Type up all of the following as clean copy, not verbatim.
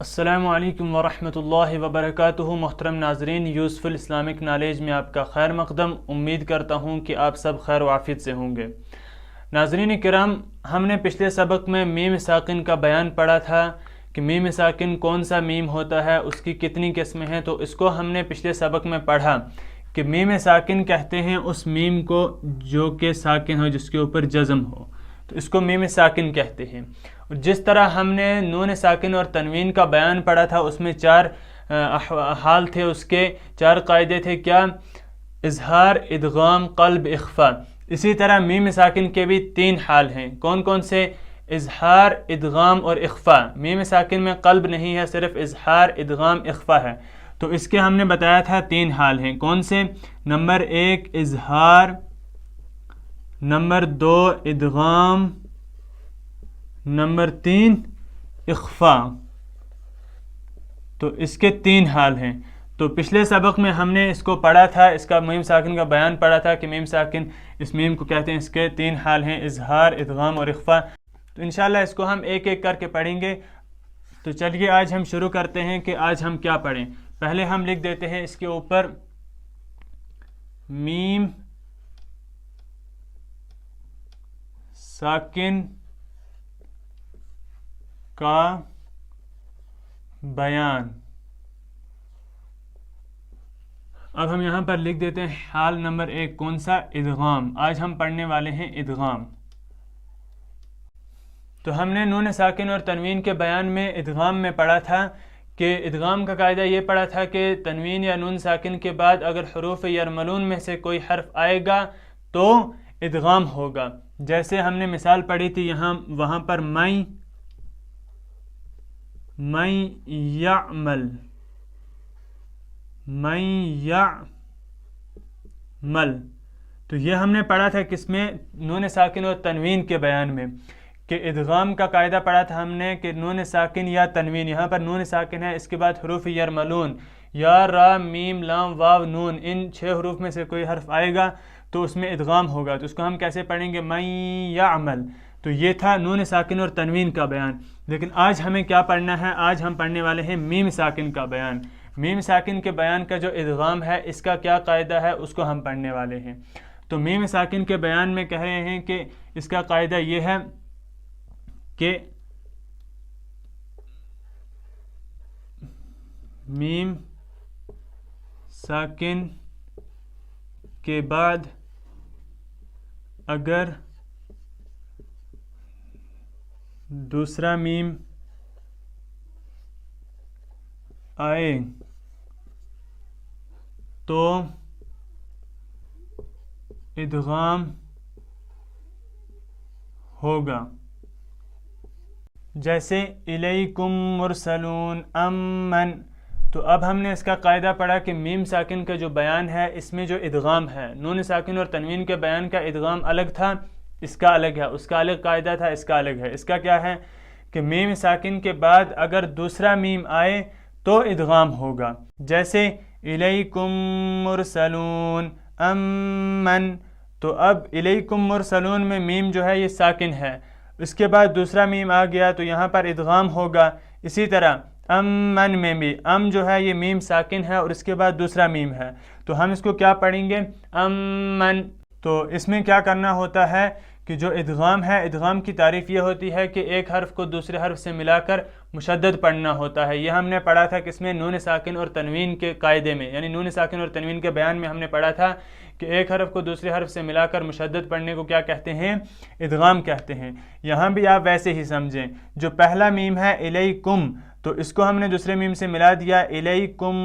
السلام علیکم ورحمۃ اللہ وبرکاتہ۔ محترم ناظرین، یوزفل اسلامک نالج میں آپ کا خیر مقدم۔ امید کرتا ہوں کہ آپ سب خیر و عافیت سے ہوں گے۔ ناظرین کرام، ہم نے پچھلے سبق میں میم ساکن کا بیان پڑھا تھا کہ میم ساکن کون سا میم ہوتا ہے، اس کی کتنی قسمیں ہیں۔ تو اس کو ہم نے پچھلے سبق میں پڑھا کہ میم ساکن کہتے ہیں اس میم کو جو کہ ساکن ہو، جس کے اوپر جزم ہو، تو اس کو میم ساکن کہتے ہیں۔ جس طرح ہم نے نون ساکن اور تنوین کا بیان پڑھا تھا، اس میں چار حال تھے، اس کے چار قاعدے تھے۔ کیا؟ اظہار، ادغام، قلب، اخفا۔ اسی طرح میم ساکن کے بھی تین حال ہیں۔ کون کون سے؟ اظہار، ادغام اور اخفا۔ میم ساکن میں قلب نہیں ہے، صرف اظہار، ادغام، اخفا ہے۔ تو اس کے ہم نے بتایا تھا تین حال ہیں۔ کون سے؟ نمبر ایک اظہار، نمبر دو ادغام، نمبر تین اخفا۔ تو اس کے تین حال ہیں۔ تو پچھلے سبق میں ہم نے اس کو پڑھا تھا، اس کا میم ساکن کا بیان پڑھا تھا کہ میم ساکن اس میم کو کہتے ہیں، اس کے تین حال ہیں، اظہار، ادغام اور اخفا۔ تو انشاءاللہ اس کو ہم ایک ایک کر کے پڑھیں گے۔ تو چلیے آج ہم شروع کرتے ہیں کہ آج ہم کیا پڑھیں۔ پہلے ہم لکھ دیتے ہیں اس کے اوپر میم ساکن کا بیان۔ اب ہم یہاں پر لکھ دیتے ہیں حال نمبر ایک، کون سا؟ ادغام۔ آج ہم پڑھنے والے ہیں ادغام۔ تو ہم نے نون ساکن اور تنوین کے بیان میں ادغام میں پڑھا تھا کہ ادغام کا قاعدہ یہ پڑھا تھا کہ تنوین یا نون ساکن کے بعد اگر حروف یرملون میں سے کوئی حرف آئے گا تو ادغام ہوگا۔ جیسے ہم نے مثال پڑھی تھی وہاں پر میں یعمل، میں یعمل۔ تو یہ ہم نے پڑھا تھا کس میں؟ نون ساکن اور تنوین کے بیان میں، کہ ادغام کا قاعدہ پڑھا تھا ہم نے کہ نون ساکن یا تنوین، یہاں پر نون ساکن ہے، اس کے بعد حروف یرملون، یا، را، میم، لام، واو، نون، ان 6 حروف میں سے کوئی حرف آئے گا تو اس میں ادغام ہوگا۔ تو اس کو ہم کیسے پڑھیں گے؟ میں یعمل۔ تو یہ تھا نون ساکن اور تنوین کا بیان۔ لیکن آج ہمیں کیا پڑھنا ہے؟ آج ہم پڑھنے والے ہیں میم ساکن کا بیان۔ میم ساکن کے بیان کا جو ادغام ہے، اس کا کیا قاعدہ ہے، اس کو ہم پڑھنے والے ہیں۔ تو میم ساکن کے بیان میں کہہ رہے ہیں کہ اس کا قاعدہ یہ ہے کہ میم ساکن کے بعد اگر دوسرا میم آئے تو ادغام ہوگا۔ جیسے الیکم مرسلون امن۔ تو اب ہم نے اس کا قاعدہ پڑھا کہ میم ساکن کا جو بیان ہے، اس میں جو ادغام ہے، نون ساکن اور تنوین کے بیان کا ادغام الگ تھا، اس کا الگ ہے، اس کا الگ قاعدہ تھا، اس کا الگ ہے۔ اس کا کیا ہے کہ میم ساکن کے بعد اگر دوسرا میم آئے تو ادغام ہوگا۔ جیسے الیکم مرسلون امن۔ تو اب الیکم مرسلون میں میم جو ہے یہ ساکن ہے، اس کے بعد دوسرا میم آ گیا تو یہاں پر ادغام ہوگا۔ اسی طرح امن میں بھی جو ہے یہ میم ساکن ہے اور اس کے بعد دوسرا میم ہے، تو ہم اس کو کیا پڑھیں گے؟ امن۔ تو اس میں کیا کرنا ہوتا ہے کہ جو ادغام ہے، ادغام کی تعریف یہ ہوتی ہے کہ ایک حرف کو دوسرے حرف سے ملا کر مشدد پڑھنا ہوتا ہے۔ یہ ہم نے پڑھا تھا کس میں؟ نون ساکن اور تنوین کے قاعدے میں، یعنی نون ساکن اور تنوین کے بیان میں ہم نے پڑھا تھا کہ ایک حرف کو دوسرے حرف سے ملا کر مشدد پڑھنے کو کیا کہتے ہیں؟ ادغام کہتے ہیں۔ یہاں بھی آپ ویسے ہی سمجھیں، جو پہلا میم ہے الیکم، تو اس کو ہم نے دوسرے میم سے ملا دیا، الیکم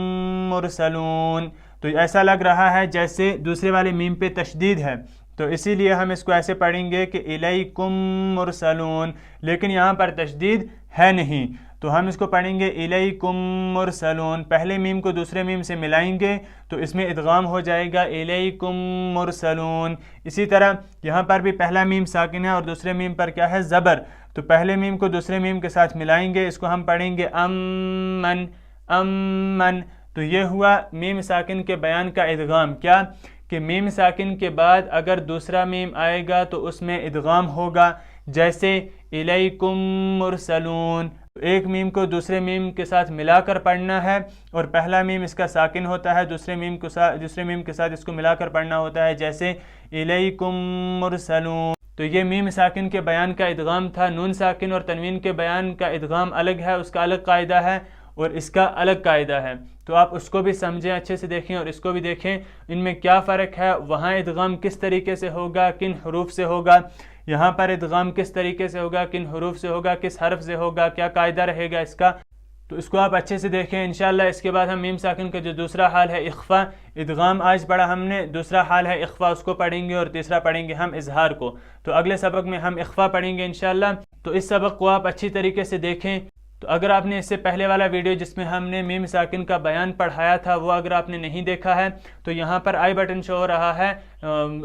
مرسلون۔ تو ایسا لگ رہا ہے جیسے دوسرے والے میم پہ تشدید ہے، تو اسی لیے ہم اس کو ایسے پڑھیں گے کہ الیکم مرسلون، لیکن یہاں پر تشدید ہے نہیں، تو ہم اس کو پڑھیں گے الیکم مرسلون۔ پہلے میم کو دوسرے میم سے ملائیں گے تو اس میں ادغام ہو جائے گا الیکم مرسلون۔ اسی طرح یہاں پر بھی پہلا میم ساکن ہے اور دوسرے میم پر کیا ہے؟ زبر، تو پہلے میم کو دوسرے میم کے ساتھ ملائیں گے، اس کو ہم پڑھیں گے امن امن۔ تو یہ ہوا میم ساکن کے بیان کا ادغام۔ کیا کہ میم ساکن کے بعد اگر دوسرا میم آئے گا تو اس میں ادغام ہوگا، جیسے الیکم مرسلون ایک میم کو دوسرے میم کے ساتھ ملا کر پڑھنا ہے، اور پہلا میم اس کا ساکن ہوتا ہے، دوسرے میم کے ساتھ اس کو ملا کر پڑھنا ہوتا ہے، جیسے الیکم مرسلون۔ تو یہ میم ساکن کے بیان کا ادغام تھا۔ نون ساکن اور تنوین کے بیان کا ادغام الگ ہے، اس کا الگ قاعدہ ہے اور اس کا الگ قاعدہ ہے، تو آپ اس کو بھی سمجھیں، اچھے سے دیکھیں اور اس کو بھی دیکھیں ان میں کیا فرق ہے، وہاں ادغام کس طریقے سے ہوگا، کن حروف سے ہوگا، یہاں پر ادغام کس طریقے سے ہوگا، کن حروف سے ہوگا، کس حرف سے ہوگا، کیا قاعدہ رہے گا اس کا، تو اس کو آپ اچھے سے دیکھیں انشاءاللہ۔ اس کے بعد ہم میم ساکن کا جو دوسرا حال ہے اخفا، ادغام آج پڑھا ہم نے، دوسرا حال ہے اخفا، اس کو پڑھیں گے، اور تیسرا پڑھیں گے ہم اظہار کو۔ تو اگلے سبق میں ہم اخفا پڑھیں گے انشاءاللہ، تو اس سبق کو آپ اچھی طریقے سے دیکھیں۔ تو اگر آپ نے اس سے پہلے والا ویڈیو جس میں ہم نے میم ساکن کا بیان پڑھایا تھا وہ اگر آپ نے نہیں دیکھا ہے تو یہاں پر آئی بٹن شو ہو رہا ہے،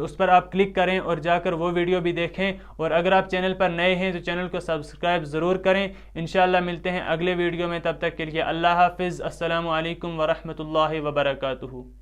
اس پر آپ کلک کریں اور جا کر وہ ویڈیو بھی دیکھیں، اور اگر آپ چینل پر نئے ہیں تو چینل کو سبسکرائب ضرور کریں۔ انشاءاللہ ملتے ہیں اگلے ویڈیو میں، تب تک کے لیے اللہ حافظ، السلام علیکم ورحمۃ اللہ وبرکاتہ۔